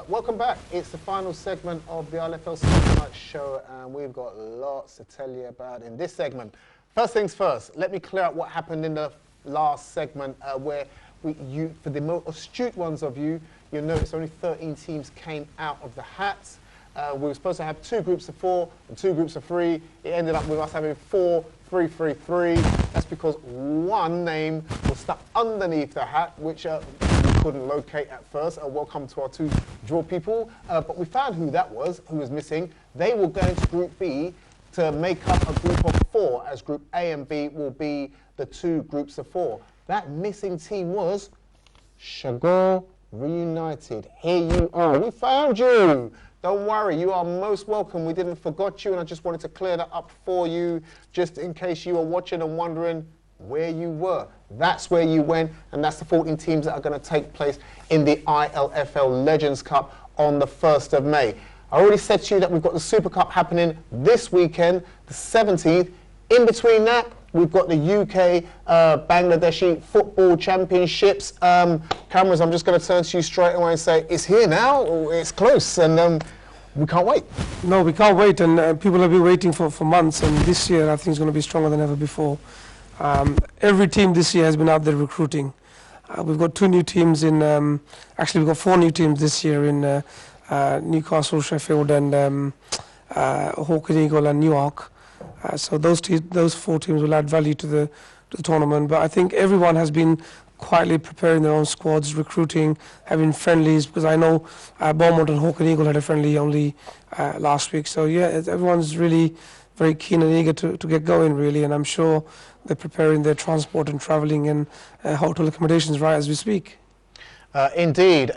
Welcome back. It's the final segment of the ILFL Sunday Night Show, and we've got lots to tell you about in this segment. First things first, let me clear up what happened in the last segment where for the more astute ones of you, you'll notice only 13 teams came out of the hats. We were supposed to have 2 groups of 4 and 2 groups of 3. It ended up with us having 4, 3, 3, 3. That's because one name was stuck underneath the hat, which we couldn't locate at first. Welcome to our 2 draw people. But we found who that was, who was missing. They will go into Group B to make up a group of 4, as Group A and B will be the 2 groups of 4. That missing team was Chagall Reunited. Here you are. We found you. Don't worry, you are most welcome. We didn't forget you, and I just wanted to clear that up for you, just in case you were watching and wondering where you were. That's where you went, and that's the 14 teams that are going to take place in the ILFL Legends Cup on the 1st of May. I already said to you that we've got the Super Cup happening this weekend, the 17th. In between that, we've got the UK Bangladeshi Football Championships. Cameras, I'm just going to turn to you straight away and say, it's here now, or it's close, and we can't wait. No, we can't wait, and people have been waiting for months, and this year I think is going to be stronger than ever before. Every team this year has been out there recruiting. We've got 2 new teams in, actually we've got 4 new teams this year in Newcastle, Sheffield, and Hawke and Eagle and Newark. So those 4 teams will add value to the tournament. But I think everyone has been quietly preparing their own squads, recruiting, having friendlies, because I know Beaumont and Hawke and Eagle had a friendly only last week. So yeah, everyone's really very keen and eager to get going, really, and I'm sure they're preparing their transport and travelling and hotel accommodations right as we speak. Indeed.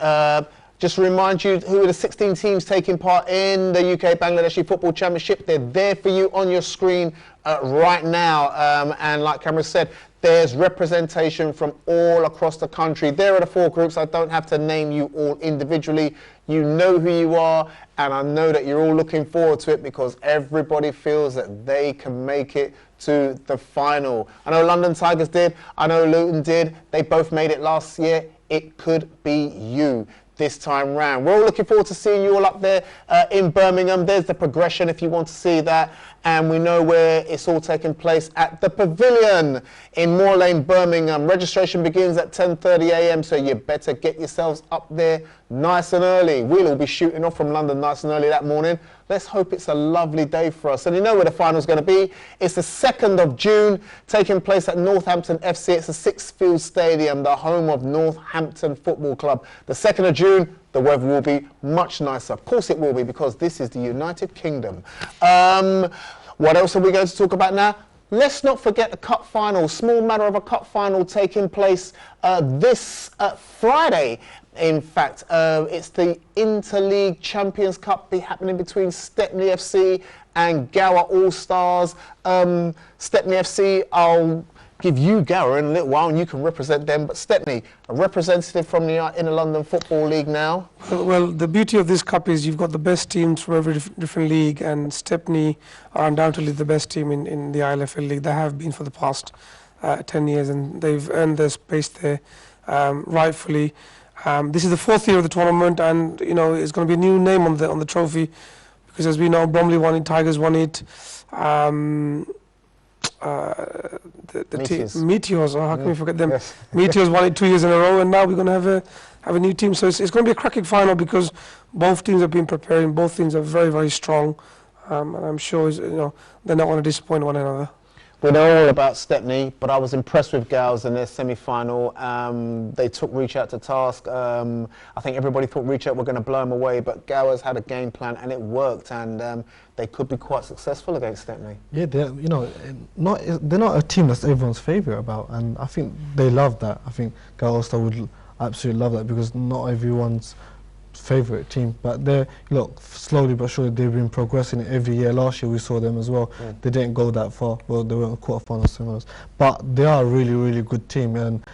Just to remind you who are the 16 teams taking part in the UK Bangladeshi Football Championship. They're there for you on your screen right now. And like Cameron said, there's representation from all across the country. There are the 4 groups. I don't have to name you all individually. You know who you are, and I know that you're all looking forward to it because everybody feels that they can make it to the final. I know London Tigers did. I know Luton did. They both made it last year. It could be you this time round. We're all looking forward to seeing you all up there in Birmingham. There's the progression if you want to see that. And we know where it's all taking place at the Pavilion in Moor Lane, Birmingham. Registration begins at 10:30 a.m, so you better get yourselves up there nice and early. We'll all be shooting off from London nice and early that morning. Let's hope it's a lovely day for us. And you know where the final's going to be. It's the 2nd of June, taking place at Northampton FC. It's a Sixfield Stadium, the home of Northampton Football Club. The 2nd of June, the weather will be much nicer. Of course it will be, because this is the United Kingdom. What else are we going to talk about now? Let's not forget the cup final. Small matter of a cup final taking place this Friday. In fact, it's the Interleague Champions Cup happening between Stepney FC and Gower All-Stars. Stepney FC, I'll give you Gower in a little while and you can represent them. But Stepney, a representative from the Inner London Football League now. Well, the beauty of this cup is you've got the best teams from every different league, and Stepney are undoubtedly the best team in the ILFL League. They have been for the past 10 years, and they've earned their space there rightfully. This is the 4th year of the tournament, and you know it's going to be a new name on the trophy, because as we know, Bromley won it, Tigers won it, Meteors, oh, how can we forget them? Yes. Meteors won it 2 years in a row, and now we're going to have a new team. So it's going to be a cracking final, because both teams have been preparing. Both teams are very, very strong, and I'm sure they're not going to disappoint one another. We know all about Stepney, but I was impressed with Gals in their semi-final. They took Reach Out to task. I think everybody thought Reach Out were going to blow them away, but Gowers had a game plan and it worked, and they could be quite successful against Stepney. Yeah, they're not a team that's everyone's favourite about, and I think they love that. I think Gowers would absolutely love that, because not everyone's favourite team, but they're slowly but surely they've been progressing every year. Last year we saw them as well. Yeah. They didn't go that far. Well, they were in quarter-finals, semi-finals, but they are a really, really good team, and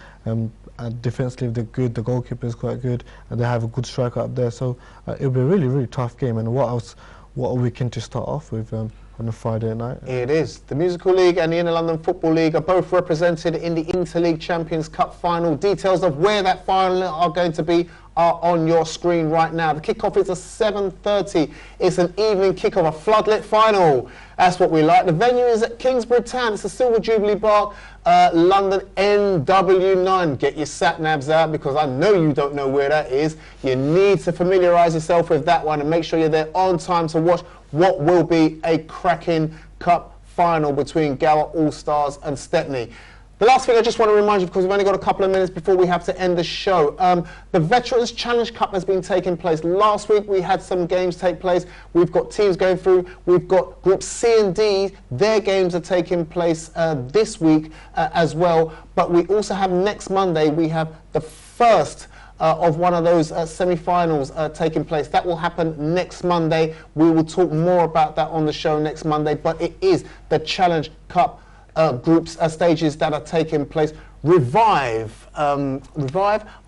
defensively they're good. The goalkeeper is quite good, and they have a good striker up there. So it'll be a really, really tough game. And what a weekend to start off with. on a Friday night. It is. The Musical League and the Inner London Football League are both represented in the Interleague Champions Cup final. Details of where that final are going to be are on your screen right now. The kickoff is at 7:30. It's an evening kickoff, a floodlit final. That's what we like. The venue is at Kingsbury Town. It's the Silver Jubilee Park, London NW9. Get your sat-navs out because I know you don't know where that is. You need to familiarise yourself with that one and make sure you're there on time to watch what will be a cracking cup final between Gower All-Stars and Stepney. The last thing I just want to remind you, because we've only got a couple of minutes before we have to end the show, the Veterans Challenge Cup has been taking place. Last week we had some games take place. We've got teams going through. We've got Group C and D. Their games are taking place this week as well. But we also have next Monday, we have the first of one of those semi-finals taking place. That will happen next Monday. We will talk more about that on the show next Monday, but it is the Challenge Cup groups stages that are taking place. Revive are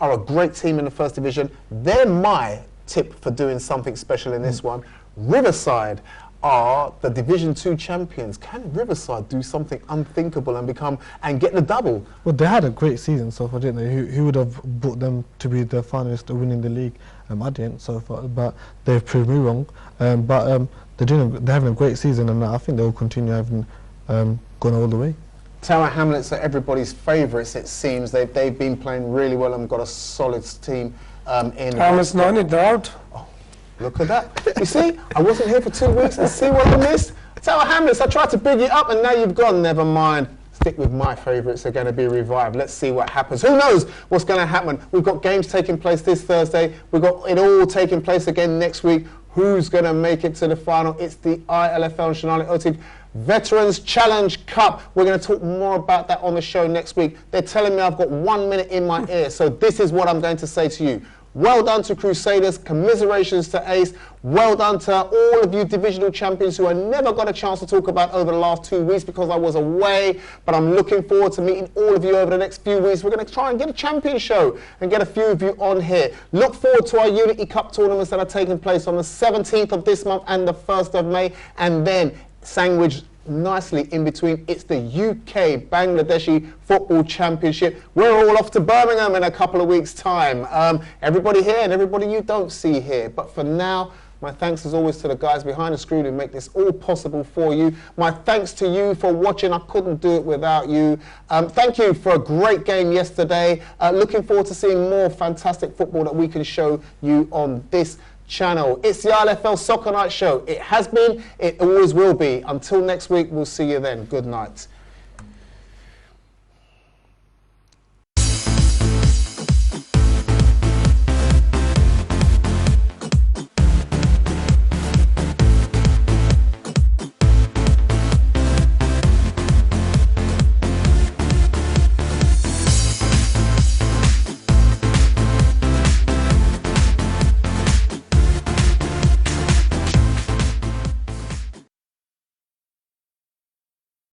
a great team in the first division. They're my tip for doing something special in this one. Riverside are the Division 2 champions. Can Riverside do something unthinkable and get the double? Well, they had a great season so far, didn't they? Who would have brought them to be the finalists or winning the league? I didn't so far, but they've proved me wrong. They're having a great season, and I think they'll continue having gone all the way. Tower Hamlets are everybody's favourites, it seems. They've been playing really well and got a solid team in. Hamlets 9, they're out. Oh, look at that. You see, I wasn't here for 2 weeks and see what I missed. Tower Hamlets, I tried to big you up and now you've gone. Never mind. Stick with my favourites. They're going to be revived. Let's see what happens. Who knows what's going to happen? We've got games taking place this Thursday. We've got it all taking place again next week. Who's going to make it to the final? It's the ILFL and Shanali Otiv Veterans Challenge Cup. We're going to talk more about that on the show next week. They're telling me I've got 1 minute in my ear, so this is what I'm going to say to you. Well done to Crusaders, commiserations to Ace, well done to all of you divisional champions who I never got a chance to talk about over the last 2 weeks because I was away, but I'm looking forward to meeting all of you over the next few weeks. We're going to try and get a champion show and get a few of you on here. Look forward to our Unity Cup tournaments that are taking place on the 17th of this month and the 1st of May, and then sandwiched nicely in between, it's the UK Bangladeshi Football Championship. We're all off to Birmingham in a couple of weeks' time. Everybody here and everybody you don't see here. But for now, my thanks as always to the guys behind the screen who make this all possible for you. My thanks to you for watching. I couldn't do it without you. Thank you for a great game yesterday. Looking forward to seeing more fantastic football that we can show you on this channel. It's the ILFL Soccer Night Show. It has been, it always will be. Until next week, we'll see you then. Good night.